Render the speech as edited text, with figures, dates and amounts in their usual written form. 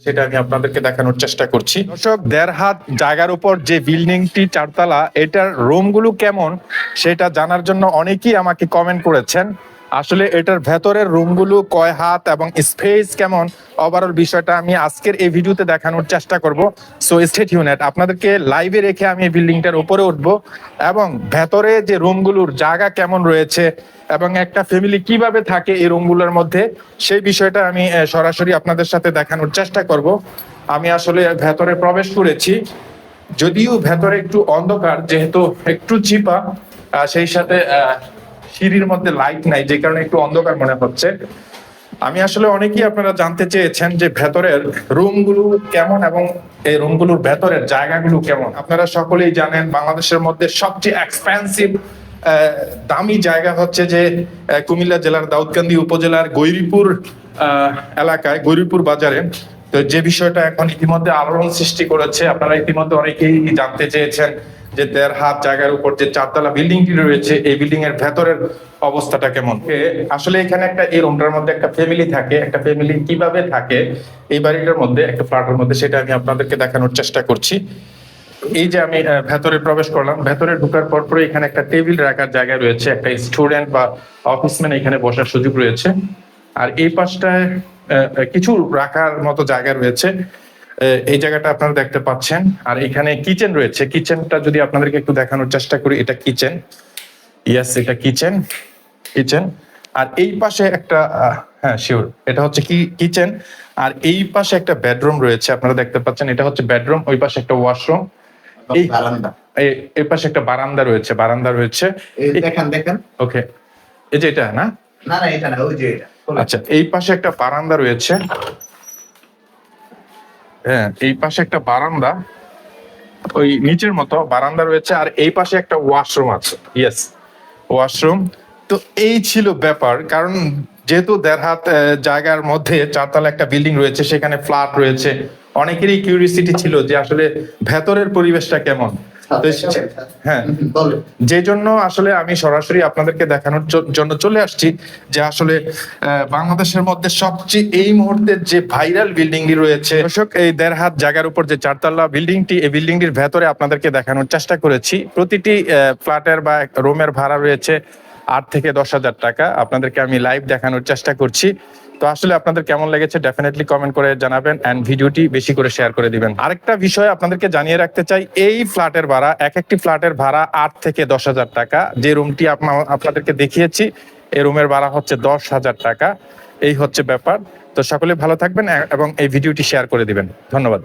সেটা আমি আপনাদেরকে দেখানোর চেষ্টা করছি। দর্শক, 1.5 হাত জায়গার উপর যে বিল্ডিংটি চারতলা, এটার রুমগুলো কেমন সেটা জানার জন্য অনেকেই আমাকে কমেন্ট করেছেন। আসলে এটার ভেতরের রুমগুলো কয় হাত এবং স্পেস কেমন, ওভারঅল বিষয়টা আমি আজকের এই ভিডিওতে দেখানোর চেষ্টা করব। সো স্টে টিউনড, আপনাদেরকে লাইভে রেখে আমি এই বিল্ডিংটার উপরে উঠবো এবং ভেতরে যে রুমগুলোর জায়গা কেমন রয়েছে এবং একটা ফ্যামিলি কিভাবে থাকে এই রুমগুলোর মধ্যে, সেই বিষয়টা আমি সরাসরি আপনাদের সাথে দেখানোর চেষ্টা করব। আমি আসলে ভেতরে প্রবেশ করেছি, যদিও ভেতরে একটু অন্ধকার, যেহেতু একটু চিপা, সেই সাথে সিঁড়ির মধ্যে লাইট নাই, যে কারণে একটু অন্ধকার মনে হচ্ছে। আমি আসলে অনেকেই আপনারা জানতে চেয়েছেন যে ভেতরের রুমগুলো কেমন এবং এই রুমগুলোর ভেতরের জায়গাগুলো কেমন। আপনারা সকলেই জানেন বাংলাদেশের মধ্যে সবচেয়ে এক্সপেন্সিভ দামি জায়গা হচ্ছে যে কুমিল্লা জেলার দাউদকান্দি উপজেলার গৈরীপুর এলাকায়, গৈরীপুর বাজারে। তো যে বিষয়টা এখন ইতিমধ্যে আলোড়ন সৃষ্টি করেছে, আপনারা ইতিমধ্যে অনেকেই জানতে চেয়েছেন যে 1.5 হাত জায়গার উপর যে চারতলা বিল্ডিংটি রয়েছে, এই বিল্ডিং এর ভেতরের অবস্থাটা কেমন। আসলে এখানে একটা, এই রুমটার মধ্যে একটা ফ্যামিলি থাকে, একটা ফ্যামিলি কিভাবে থাকে এই বাড়িটার মধ্যে, একটা ফ্ল্যাটের মধ্যে, সেটা আমি আপনাদেরকে দেখানোর চেষ্টা করছি। এই যে আমি ভেতরে প্রবেশ করলাম, ভেতরে ঢোকার পর এখানে একটা টেবিল রাখার জায়গা রয়েছে, একটা স্টুডেন্ট বা অফিসম্যান এখানে বসার সুযোগ রয়েছে। আর এই পাশটায় কিছু রাখার মতো জায়গা রয়েছে, এই জায়গাটা আপনারা দেখতে পাচ্ছেন। আর এখানে কিচেন রয়েছে, কিচেনটা যদি আপনাদেরকে একটু দেখানোর চেষ্টা করি, এটা কিচেন, ইয়েস এটা কিচেন। আর এই পাশে একটা হ্যাঁ শিওর, এটা হচ্ছে কি কিচেন। আর এই পাশে একটা বেডরুম রয়েছে, আপনারা দেখতে পাচ্ছেন, এটা হচ্ছে বেডরুম। ওই পাশে একটা ওয়াশরুম, এই পাশে একটা বারান্দা রয়েছে। দেখেন ওকে, এই যে এটা না, এটা না, ওই যে এটা। আচ্ছা, এই পাশে একটা বারান্দা রয়েছে। হ্যাঁ, এই পাশে একটা বারান্দা, ওই নিচের মতো বারান্দা রয়েছে। আর এই পাশে একটা ওয়াশরুম আছে, ইয়েস ওয়াশরুম। তো এই ছিল ব্যাপার, কারণ যেহেতু 1.5 হাত জায়গার মধ্যে চারতলা একটা বিল্ডিং রয়েছে, সেখানে ফ্ল্যাট রয়েছে, অনেকেরই কিউরিওসিটি ছিল যে আসলে ভেতরের পরিবেশটা কেমন। হ্যাঁ, যে জন্য আসলে আমি সরাসরি আপনাদেরকে দেখানোর জন্য চলে আসছি যে আসলে বাংলাদেশের মধ্যে সবচেয়ে এই মুহূর্তে যে ভাইরাল বিল্ডিংটি রয়েছে। দর্শক, এই 1.5 হাত জায়গার উপর যে চারতলা বিল্ডিংটি, এই বিল্ডিংটির ভেতরে আপনাদেরকে দেখানোর চেষ্টা করেছি। প্রতিটি ফ্ল্যাটের বা রুমের ভাড়া রয়েছে 8 থেকে 10,000 টাকা। আপনাদেরকে আমি লাইভ দেখানোর চেষ্টা করছি। তো আসলে আপনাদের কেমন লেগেছে ডেফিনেটলি কমেন্ট করে জানাবেন, এন্ড ভিডিওটি বেশি করে শেয়ার করে দিবেন। আরেকটা বিষয় আপনাদেরকে জানিয়ে রাখতে চাই, এই ফ্ল্যাটের ভাড়া, একটি ফ্ল্যাটের ভাড়া 8 থেকে 10,000 টাকা। যে রুমটি আপনাদেরকে দেখিয়েছি, এই রুমের ভাড়া হচ্ছে 10,000 টাকা। এই হচ্ছে ব্যাপার। তো সকলে ভালো থাকবেন এবং এই ভিডিওটি শেয়ার করে দিবেন। ধন্যবাদ।